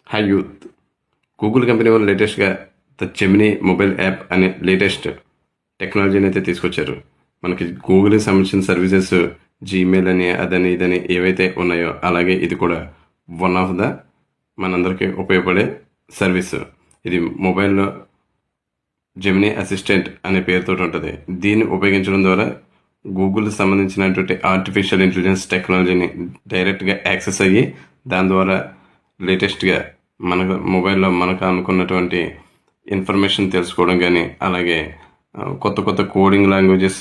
Hi youth. Google company వాళ్ళు లేటెస్ట్గా the Gemini mobile app అనే లేటెస్ట్ టెక్నాలజీని అయితే తీసుకొచ్చారు. మనకి గూగుల్కి సంబంధించిన సర్వీసెస్ జీమెయిల్ అని అదని ఇదని ఏవైతే ఉన్నాయో అలాగే ఇది కూడా వన్ ఆఫ్ ద మనందరికీ ఉపయోగపడే సర్వీస్. ఇది మొబైల్లో జెమినీ అసిస్టెంట్ అనే పేరుతో ఉంటుంది. దీన్ని ఉపయోగించడం ద్వారా గూగుల్కి సంబంధించినటువంటి ఆర్టిఫిషియల్ ఇంటెలిజెన్స్ టెక్నాలజీని డైరెక్ట్గా యాక్సెస్ అయ్యి దాని ద్వారా లేటెస్ట్గా మనకు మొబైల్లో మనకు అనుకున్నటువంటి ఇన్ఫర్మేషన్ తెలుసుకోవడం కానీ అలాగే కొత్త కొత్త కోడింగ్ లాంగ్వేజెస్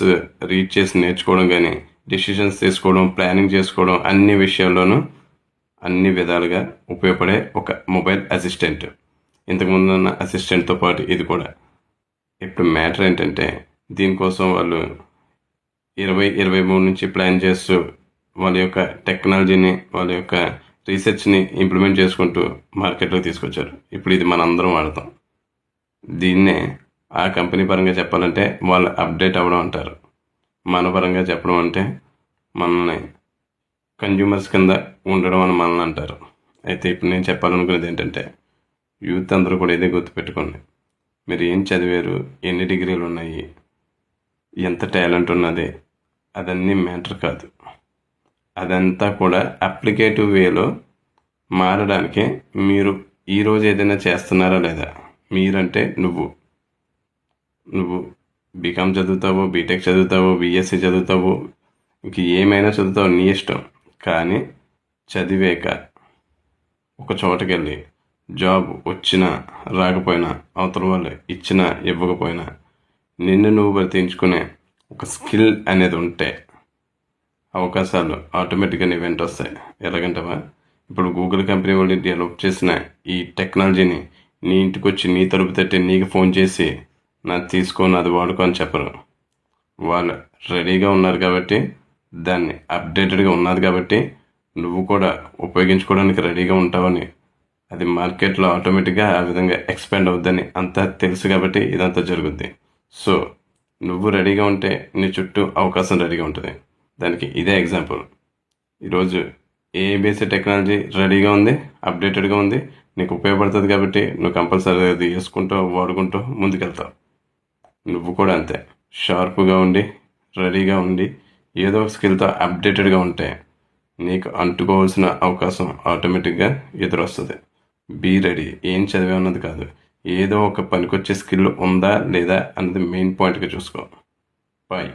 రీడ్ చేసి నేర్చుకోవడం కానీ డిసిషన్స్ తీసుకోవడం ప్లానింగ్ చేసుకోవడం అన్ని విషయాల్లోనూ అన్ని విధాలుగా ఉపయోగపడే ఒక మొబైల్ అసిస్టెంట్. ఇంతకుముందు ఉన్న అసిస్టెంట్తో పాటు ఇది కూడా. ఇప్పుడు మ్యాటర్ ఏంటంటే దీనికోసం వాళ్ళు 2023 నుంచి ప్లాన్ చేస్తూ వాళ్ళ యొక్క టెక్నాలజీని వాళ్ళ యొక్క రీసెర్చ్ని ఇంప్లిమెంట్ చేసుకుంటూ మార్కెట్లోకి తీసుకొచ్చారు. ఇప్పుడు ఇది మనందరం వాడతాం. దీన్నే ఆ కంపెనీ పరంగా చెప్పాలంటే వాళ్ళు అప్డేట్ అవ్వడం అంటారు. మన పరంగా చెప్పడం అంటే మనల్ని కన్జ్యూమర్స్ కింద ఉండడం అని మనల్ని అంటారు. అయితే ఇప్పుడు నేను చెప్పాలనుకునేది ఏంటంటే యూత్ అందరూ కూడా ఇదే గుర్తుపెట్టుకోండి. మీరు ఏం చదివారు, ఎన్ని డిగ్రీలు ఉన్నాయి, ఎంత టాలెంట్ ఉన్నది, అదన్నీ మ్యాటర్ కాదు. అదంతా కూడా అప్లికేటివ్ వేలో మారడానికి మీరు ఈరోజు ఏదైనా చేస్తున్నారా లేదా. మీరంటే నువ్వు బీకామ్ చదువుతావో, బీటెక్ చదువుతావో, బీఎస్సీ చదువుతావో, ఇంక ఏమైనా చదువుతావో నీ ఇష్టం. కానీ చదివాక ఒక చోటకి వెళ్ళి జాబ్ వచ్చినా రాకపోయినా అవతల వాళ్ళు ఇచ్చినా ఇవ్వకపోయినా నిన్ను నువ్వు బ్రతికించుకునే ఒక స్కిల్ అనేది ఉంటే అవకాశాలు ఆటోమేటిక్గా నీ వెంట వస్తాయి. ఎలాగంటావా, ఇప్పుడు గూగుల్ కంపెనీ వాళ్ళు డెవలప్ చేసిన ఈ టెక్నాలజీని నీ ఇంటికి వచ్చి నీ తలుపు తట్టి నీకు ఫోన్ చేసి నాది తీసుకో నాది వాడుకో అని చెప్పరు. వాళ్ళు రెడీగా ఉన్నారు కాబట్టి, దాన్ని అప్డేటెడ్గా ఉన్నది కాబట్టి నువ్వు కూడా ఉపయోగించుకోవడానికి రెడీగా ఉంటావని, అది మార్కెట్లో ఆటోమేటిక్గా ఆ విధంగా ఎక్స్పాండ్ అవుద్దని అంతా తెలుసు కాబట్టి ఇదంతా జరుగుద్ది. సో నువ్వు రెడీగా ఉంటే నీ చుట్టూ అవకాశం రెడీగా ఉంటుంది. దానికి ఇదే ఎగ్జాంపుల్. ఈరోజు ఏబీసీ టెక్నాలజీ రెడీగా ఉంది, అప్డేటెడ్గా ఉంది, నీకు ఉపయోగపడుతుంది కాబట్టి నువ్వు కంపల్సరీ అది వేసుకుంటూ వాడుకుంటూ ముందుకెళ్తావు. నువ్వు కూడా అంతే షార్ప్గా ఉండి రెడీగా ఉండి ఏదో ఒక స్కిల్తో అప్డేటెడ్గా ఉంటే నీకు అంటుకోవాల్సిన అవకాశం ఆటోమేటిక్గా ఎదురొస్తుంది. Be ready. ఏం చదివా అన్నది కాదు, ఏదో ఒక పనికొచ్చే స్కిల్ ఉందా లేదా అన్నది మెయిన్ పాయింట్గా చూసుకో. బాయ్.